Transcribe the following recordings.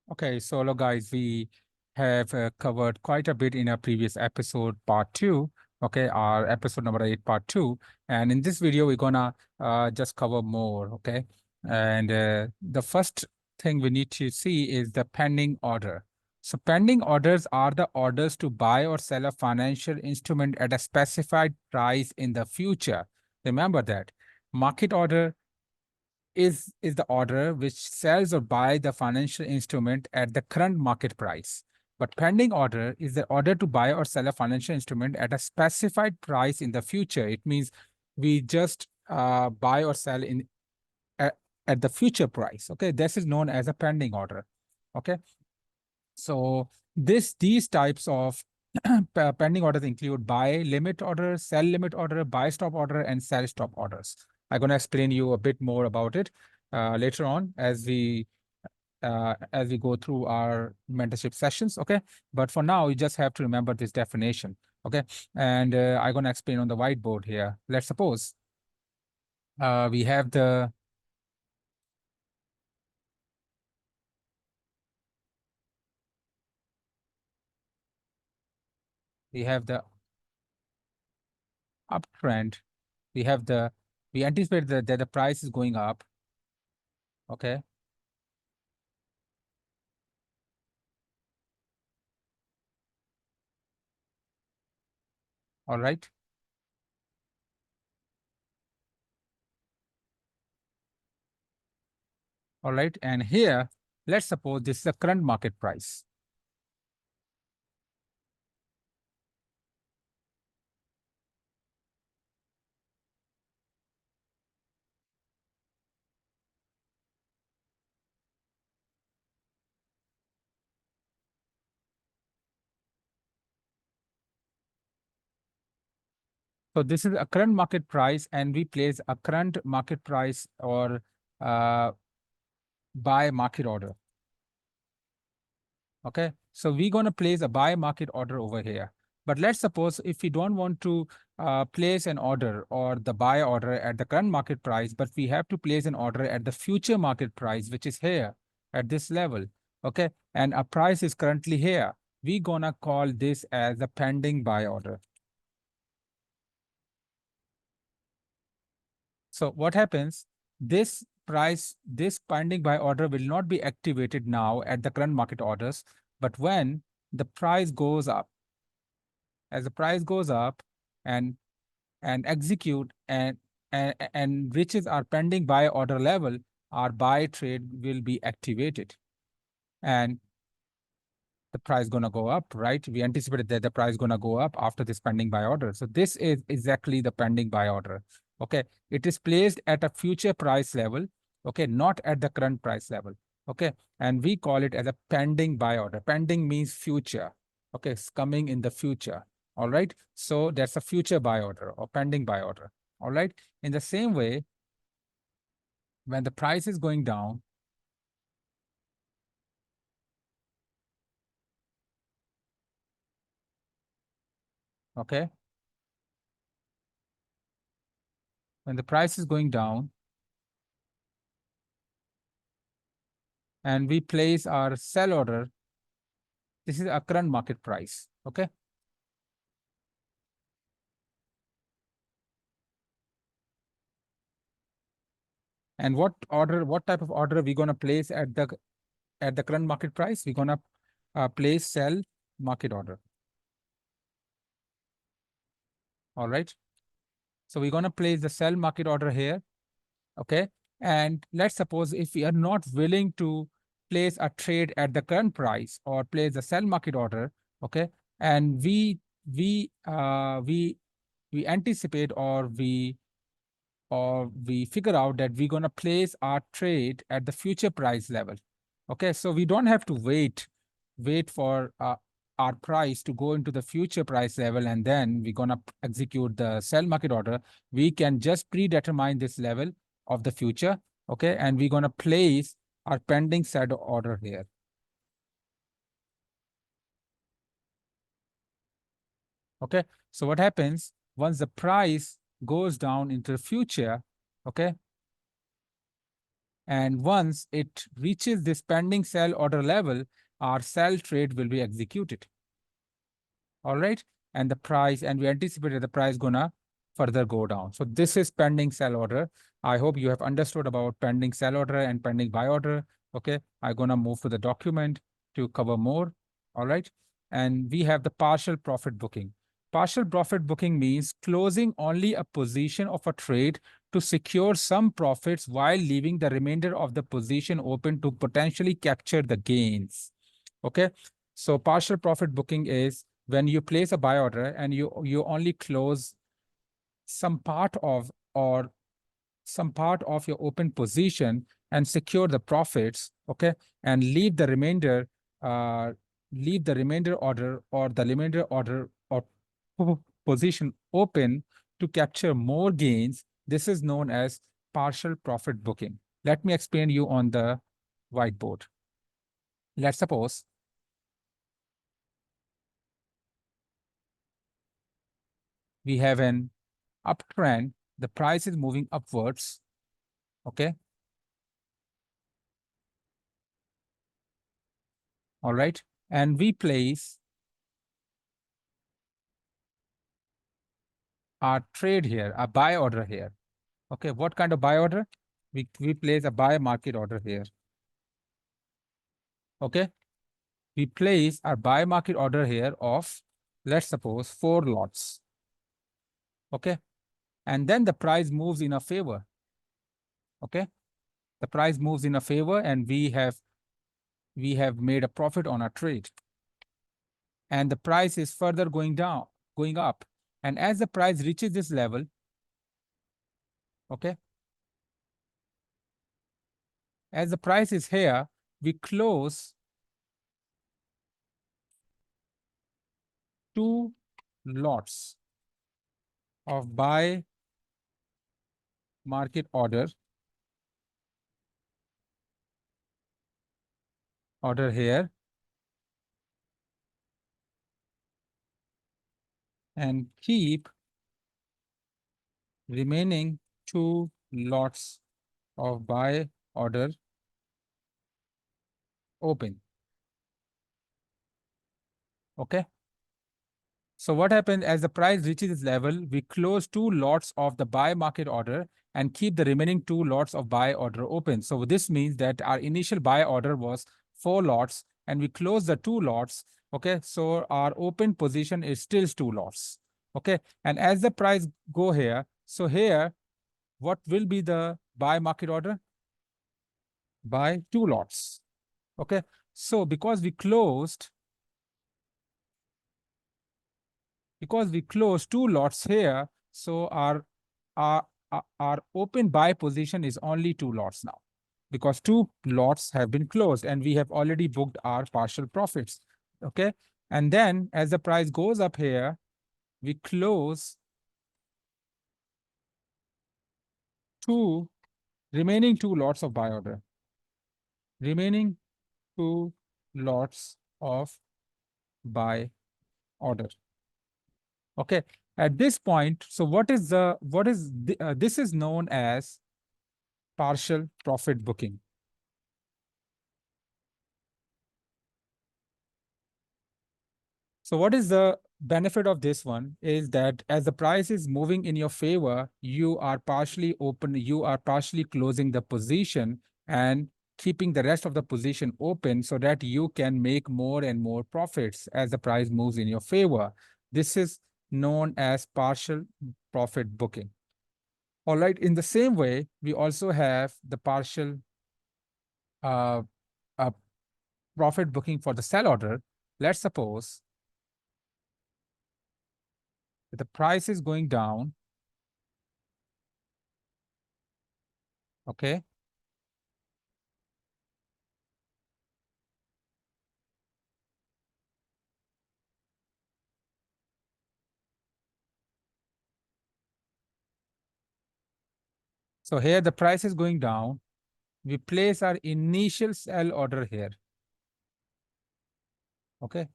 Okay, so hello guys, we have covered quite a bit in our previous episode, part two. Okay, our episode number 8, part two. And in this video, we're gonna just cover more. Okay, and the first thing we need to see is the pending order. So pending orders are the orders to buy or sell a financial instrument at a specified price in the future. Remember that. Market order is the order which sells or buy the financial instrument at the current market price. But pending order is the order to buy or sell a financial instrument at a specified price in the future. It means we just buy or sell at, at the future price. Okay, this is known as a pending order. Okay, so these types of pending orders include buy limit order, sell limit order, buy stop order, and sell stop orders. I'm going to explain you a bit more about it later on as we go through our mentorship sessions. Okay, but for now, you just have to remember this definition. Okay, and I'm going to explain on the whiteboard here. Let's suppose we have the uptrend. We anticipate that the price is going up. Okay. All right. All right. And here, let's suppose this is the current market price. So this is a current market price, and we place a current market price or uh, buy market order. Okay. So we're going to place a buy market order over here. But let's suppose if we don't want to place an order or the buy order at the current market price, but we have to place an order at the future market price, which is here at this level. Okay. And a price is currently here. We're going to call this as a pending buy order. So what happens? This pending buy order will not be activated now at the current market orders, but when the price goes up, as the price goes up and execute and reaches our pending buy order level, our buy trade will be activated, and the price gonna go up, right? We anticipated that the price gonna go up after this pending buy order. So this is exactly the pending buy order. Okay, it is placed at a future price level. Okay, not at the current price level. Okay, and we call it as a pending buy order. Pending means future. Okay, it's coming in the future. All right, so that's a future buy order or pending buy order. All right, in the same way, when the price is going down, okay, when the price is going down, and we place our sell order, this is a current market price. Okay. And what type of order are we going to place at the current market price? We're going to place sell market order. All right. So we're going to place the sell market order here. Okay. And let's suppose if we are not willing to place a trade at the current price or place the sell market order, okay, and we anticipate or we figure out that we're going to place our trade at the future price level. Okay, so we don't have to wait for our price to go into the future price level and then we're going to execute the sell market order. We can just predetermine this level of the future. Okay, and we're going to place our pending sell order here. Okay, so what happens once the price goes down into the future? Okay, And once it reaches this pending sell order level, our sell trade will be executed. All right. And the price, and we anticipated the price gonna further go down. So this is pending sell order. I hope you have understood about pending sell order and pending buy order. Okay. I'm gonna move to the document to cover more. All right. And we have the partial profit booking. Partial profit booking means closing only a position of a trade to secure some profits while leaving the remainder of the position open to potentially capture the gains. Okay. So partial profit booking is when you place a buy order and you only close some part of or some part of your open position and secure the profits, okay, and uh, leave the remainder order or the remainder order or position open to capture more gains. This is known as partial profit booking. Let me explain you on the whiteboard. Let's suppose we have an uptrend, the price is moving upwards, okay? All right. And we place our trade here, a buy order here. Okay. What kind of buy order? We place a buy market order here. Okay. We place our buy market order here of, let's suppose, 4 lots. Okay. And then the price moves in our favor. Okay. The price moves in our favor and we have made a profit on our trade. And the price is further going up. And as the price reaches this level, okay, as the price is here, we close 2 lots of buy market order here and keep remaining 2 lots of buy order open. Okay. So what happens as the price reaches this level, we close 2 lots of the buy market order and keep the remaining 2 lots of buy order open. So this means that our initial buy order was 4 lots and we close the 2 lots. Okay. So our open position is still 2 lots. Okay. And as the price go here, so here, what will be the buy market order? Buy 2 lots. Okay. So because we closed 2 lots here, so our open buy position is only 2 lots now, because 2 lots have been closed and we have already booked our partial profits. Okay. And then as the price goes up here, we close 2 remaining 2 lots of buy order. Remaining 2 lots of buy order. Okay. At this point, so this is known as partial profit booking. So what is the benefit of this one is that as the price is moving in your favor, you are partially closing the position and keeping the rest of the position open so that you can make more and more profits as the price moves in your favor. This is known as partial profit booking. All right. In the same way, we also have the partial uh, uh, profit booking for the sell order. Let's suppose that the price is going down. Okay. So here the price is going down. We place our initial sell order here. Okay.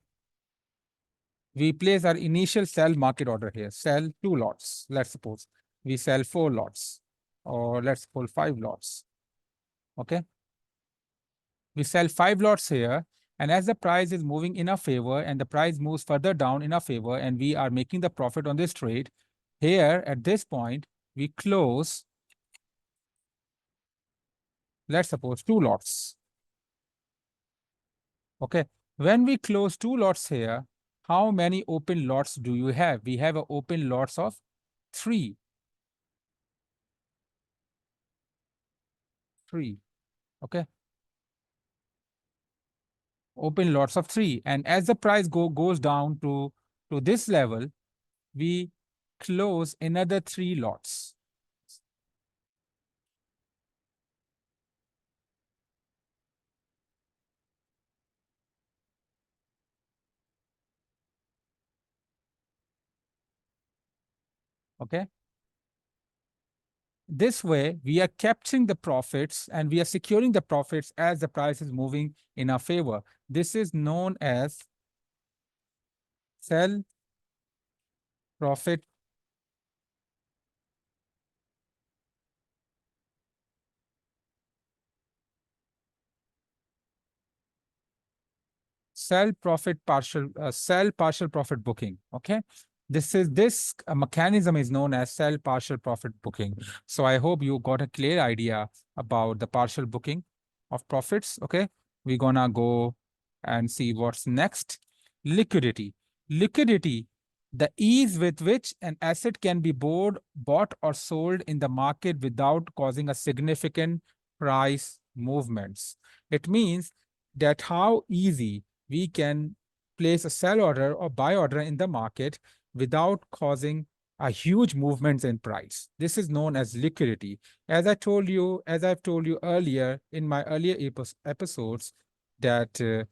We place our initial sell market order here. Sell 2 lots. Let's suppose we sell 4 lots, or let's call 5 lots. Okay. We sell 5 lots here. And as the price is moving in our favor and the price moves further down in our favor and we are making the profit on this trade, here at this point, we close, let's suppose 2 lots. Okay. When we close 2 lots here, how many open lots do you have? We have an open lots of 3. 3. Okay. Open lots of 3. And as the price goes down to this level, we close another 3 lots. Okay. This way, we are capturing the profits and we are securing the profits as the price is moving in our favor. This is known as sell profit sell partial profit booking. Okay. This mechanism is known as sell partial profit booking. So I hope you got a clear idea about the partial booking of profits. Okay. We're gonna go and see what's next. Liquidity. Liquidity, the ease with which an asset can be bought or sold in the market without causing a significant price movements. It means that how easy we can place a sell order or buy order in the market without causing a huge movements in price. This is known as liquidity. As I've told you earlier in my earlier episodes, that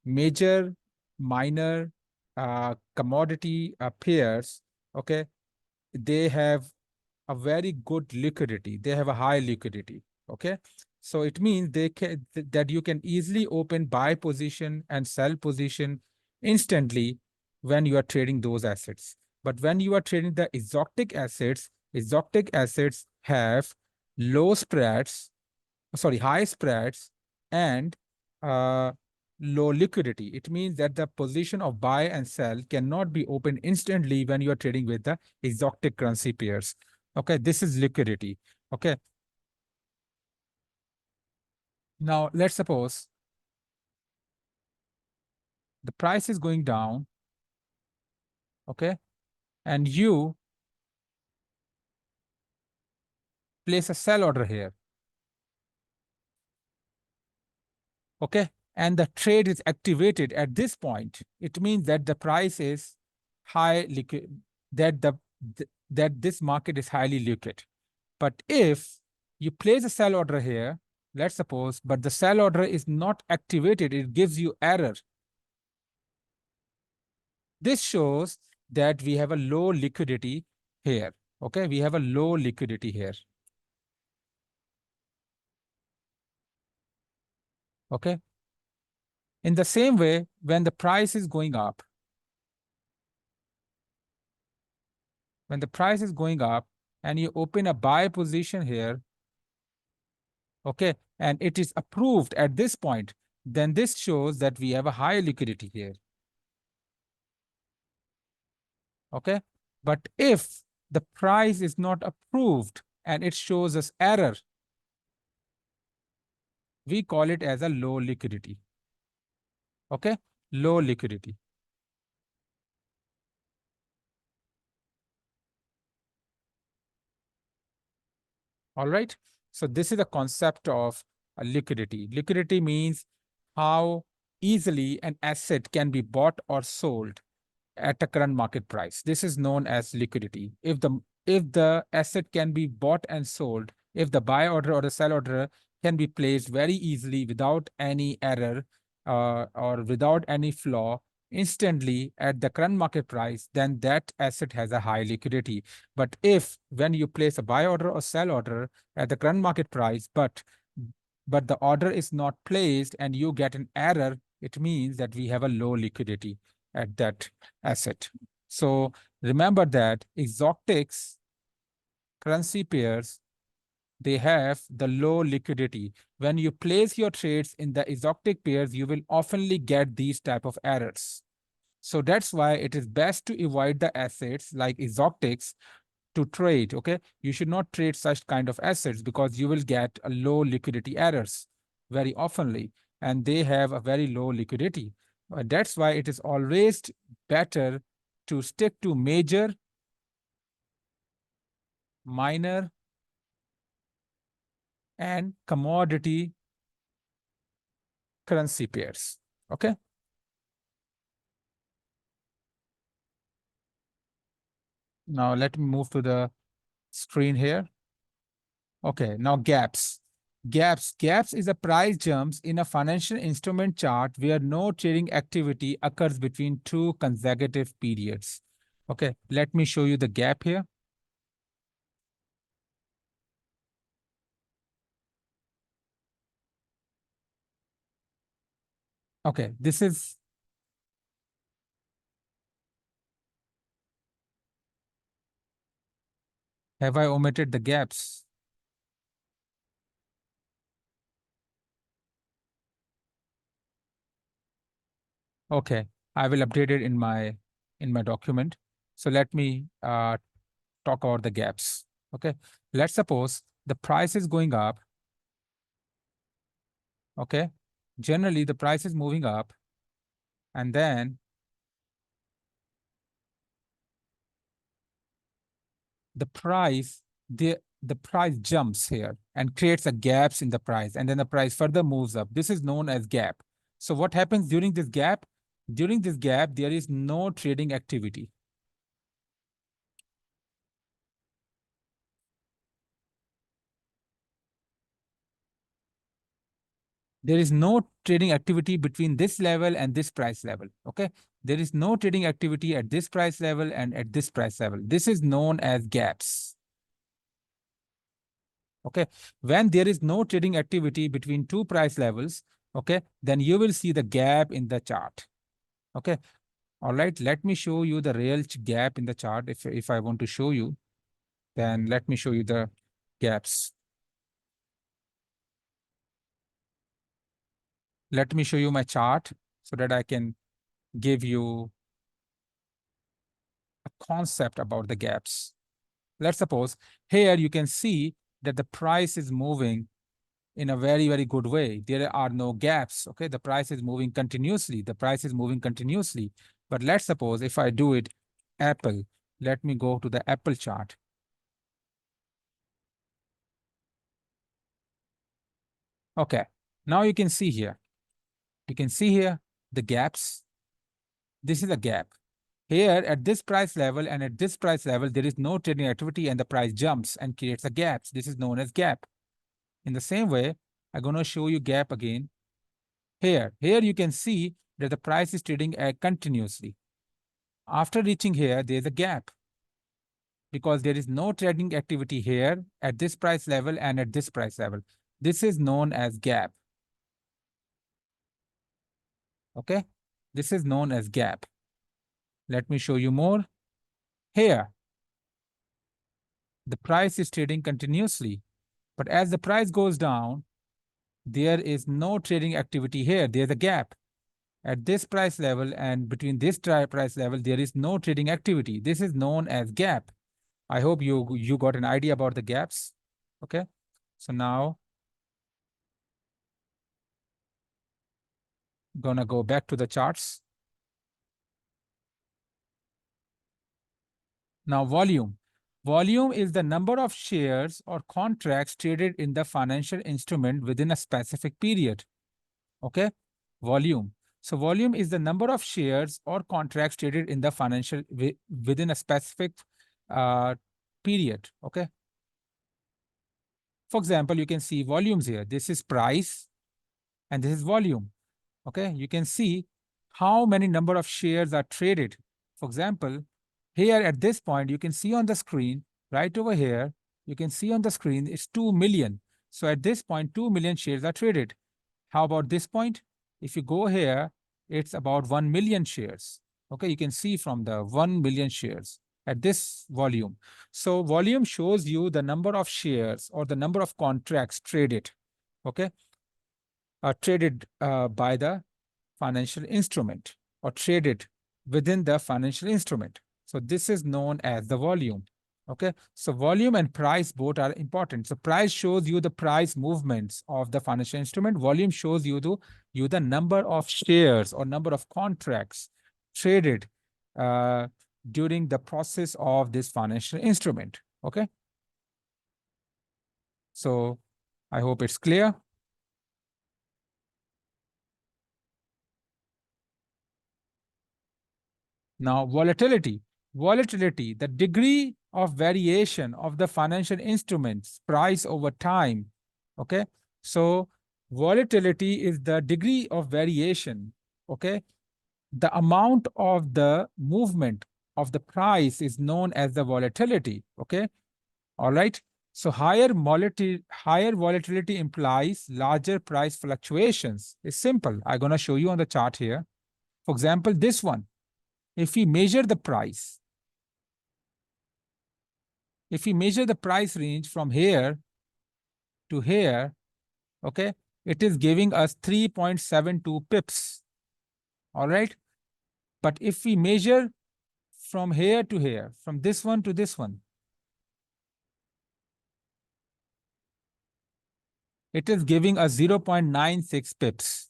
major, minor commodity pairs, okay, they have a very good liquidity. They have a high liquidity. Okay. So it means that you can easily open buy position and sell position instantly when you are trading those assets. But when you are trading the exotic assets have low spreads, sorry, high spreads and uh, low liquidity. It means that the position of buy and sell cannot be opened instantly when you are trading with the exotic currency pairs. Okay, this is liquidity. Okay. Now, let's suppose the price is going down, okay, and you place a sell order here, okay, and the trade is activated at this point. It means that the price is high liquid, that this market is highly liquid. But if you place a sell order here, let's suppose, but the sell order is not activated, it gives you error. This shows that we have a low liquidity here. Okay, we have a low liquidity here. Okay. In the same way, when the price is going up, and you open a buy position here, okay, and it is approved at this point, then this shows that we have a high liquidity here. Okay. But if the price is not approved and it shows us error, we call it as a low liquidity. Okay. Low liquidity. All right. So this is the concept of liquidity. Liquidity means how easily an asset can be bought or sold at a current market price. This is known as liquidity. If the asset can be bought and sold, if the buy order or the sell order can be placed very easily without any error or without any flaw instantly at the current market price, then that asset has a high liquidity. But if when you place a buy order or sell order at the current market price, but the order is not placed and you get an error, it means that we have a low liquidity at that asset. So remember that exotics currency pairs they have the low liquidity. When you place your trades in the exotic pairs, you will oftenly get these type of errors. So that's why it is best to avoid the assets like exotics to trade. Okay, you should not trade such kind of assets because you will get a low liquidity errors very oftenly, and they have a very low liquidity. That's why it is always better to stick to major, minor, and commodity currency pairs. Okay. Now let me move to the screen here. Okay, now gaps. Gaps is a price jumps in a financial instrument chart where no trading activity occurs between two consecutive periods. Okay, let me show you the gap here. Okay, this is, have I omitted the gaps? Okay, I will update it in my document. So let me talk about the gaps. Okay, let's suppose the price is going up. Okay, generally the price is moving up, and then the price the price jumps here and creates a gaps in the price, and then the price further moves up. This is known as gap. So what happens during this gap? During this gap, there is no trading activity. There is no trading activity between this level and this price level. Okay. There is no trading activity at this price level and at this price level. This is known as gaps. Okay. When there is no trading activity between two price levels, okay, then you will see the gap in the chart. Okay. All right. Let me show you the real gap in the chart. If I want to show you, then let me show you the gaps. Let me show you my chart so that I can give you a concept about the gaps. Let's suppose here you can see that the price is moving in a very, very good way. There are no gaps. Okay. The price is moving continuously. The price is moving continuously. But let's suppose if I do it Apple, let me go to the Apple chart. Okay. Now you can see here. You can see here the gaps. This is a gap. Here at this price level and at this price level, there is no trading activity and the price jumps and creates a gap. This is known as gap. In the same way, I'm going to show you gap again. Here you can see that the price is trading continuously. After reaching here, there's a gap because there is no trading activity here at this price level and at this price level. This is known as gap. Okay, this is known as gap. Let me show you more. Here, the price is trading continuously, but as the price goes down, there is no trading activity here. There's a gap. At this price level and between this price level, there is no trading activity. This is known as gap. I hope you got an idea about the gaps. Okay. So now gonna go back to the charts. Now volume. Volume is the number of shares or contracts traded in the financial instrument within a specific period. Okay. Volume. So volume is the number of shares or contracts traded in the financial within a specific uh, period. Okay. For example, you can see volumes here. This is price and this is volume. Okay. You can see how many number of shares are traded. For example, here at this point, you can see on the screen right over here, you can see on the screen it's 2 million. So at this point, 2 million shares are traded. How about this point? If you go here, it's about 1 million shares. Okay, you can see from the 1 million shares. at this volume. So volume shows you the number of shares or the number of contracts traded, okay, traded by the financial instrument or traded within the financial instrument. So this is known as the volume. Okay, so volume and price both are important. So price shows you the price movements of the financial instrument. Volume shows you the number of shares or number of contracts traded during the process of this financial instrument. Okay, so I hope it's clear. Now, volatility. Volatility, the degree of variation of the financial instruments price over time. Okay, so volatility is the degree of variation. Okay, the amount of the movement of the price is known as the volatility. Okay, all right. So higher volatility implies larger price fluctuations. It's simple. I'm going to show you on the chart here. For example, this one. If we measure the price, if we measure the price range from here to here, okay, it is giving us 3.72 pips. All right. But if we measure from here to here, from this one to this one, it is giving us 0.96 pips.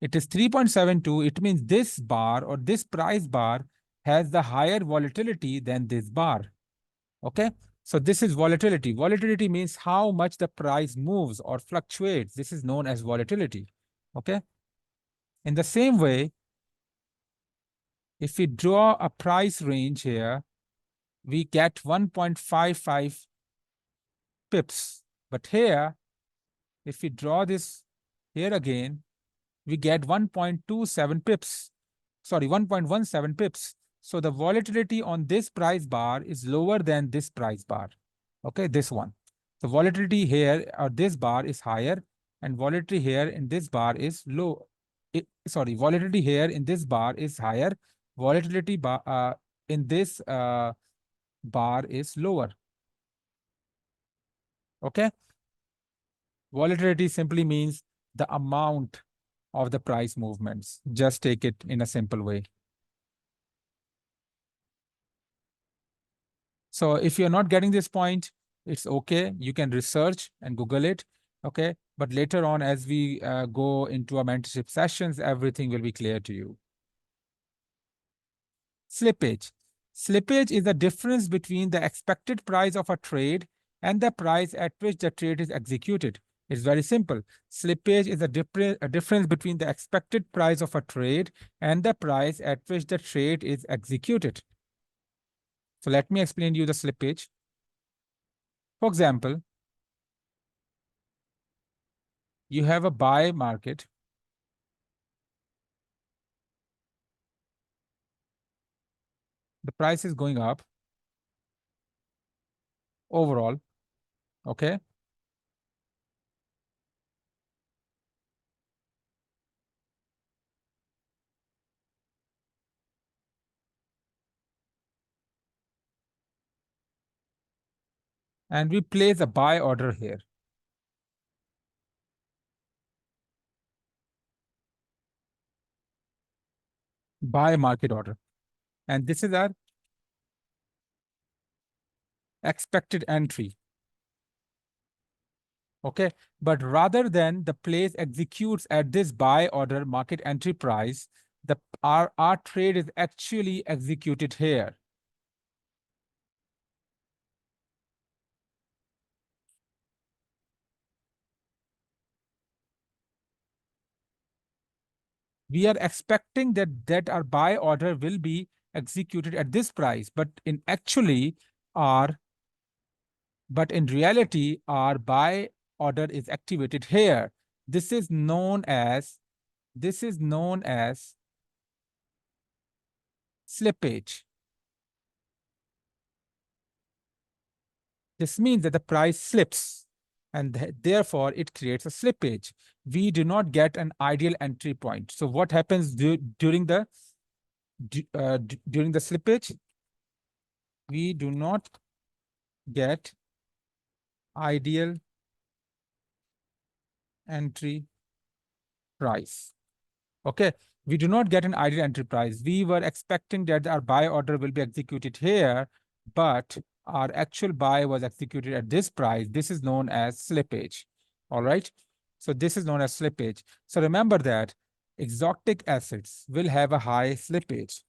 It is 3.72. It means this bar or this price bar has the higher volatility than this bar. Okay. So this is volatility. Volatility means how much the price moves or fluctuates. This is known as volatility. Okay. In the same way, if we draw a price range here, we get 1.55 pips. But here, if we draw this here again, we get 1.27 pips. Sorry, 1.17 pips. So the volatility on this price bar is lower than this price bar. Okay, this one. So volatility here or this bar is higher, and volatility here in this bar is low. Volatility here in this bar is higher. Volatility bar in this bar is lower. Okay. Volatility simply means the amount of the price movements. Just take it in a simple way. So if you're not getting this point, it's okay. You can research and Google it. Okay. But later on, as we go into our mentorship sessions, everything will be clear to you. Slippage. Slippage is the difference between the expected price of a trade and the price at which the trade is executed. It's very simple. Slippage is a difference between the expected price of a trade and the price at which the trade is executed. So let me explain to you the slippage. For example, you have a buy market. The price is going up overall, okay? And we place a buy order here. Buy market order. And this is our expected entry. Okay, but rather than the place executes at this buy order market entry price, our trade is actually executed here. We are expecting that our buy order will be executed at this price, but in reality, our buy order is activated here. This is known as slippage. This means that the price slips, and therefore it creates a slippage. We do not get an ideal entry point. So what happens during the slippage? we do not get ideal entry price. Okay, we do not get an ideal entry price. We were expecting that our buy order will be executed here, but our actual buy was executed at this price. This is known as slippage. All right. So this is known as slippage. So remember that exotic assets will have a high slippage.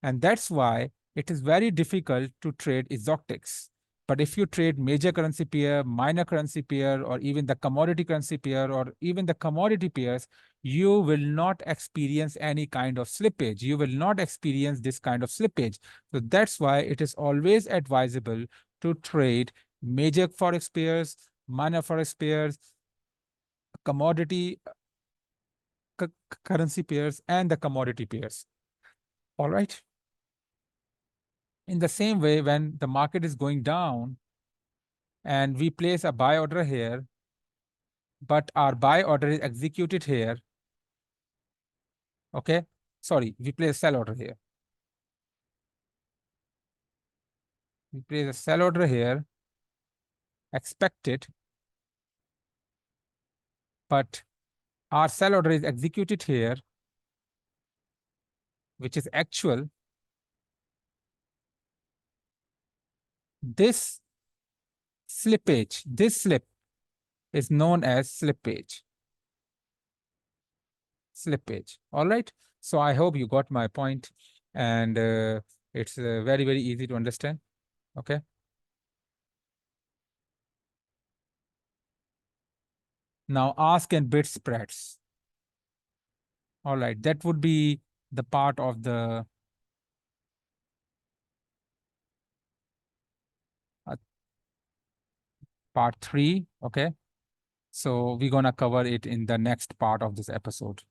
And that's why it is very difficult to trade exotics. But if you trade major currency pair, minor currency pair, or even the commodity currency pair, or even the commodity pairs, you will not experience any kind of slippage. You will not experience this kind of slippage. So that's why it is always advisable to trade major forex pairs, minor forex pairs, commodity currency pairs, and the commodity pairs. All right. In the same way, when the market is going down and we place a buy order here, but our buy order is executed here, okay? Sorry, we place a sell order here. We place a sell order here, expected, but our sell order is executed here, which is actual. This slippage, this slip is known as slippage. Slippage. All right. So I hope you got my point, and it's very, very easy to understand. Okay. Now ask and bid spreads. All right. That would be the part of the part 3. Okay. So we're going to cover it in the next part of this episode.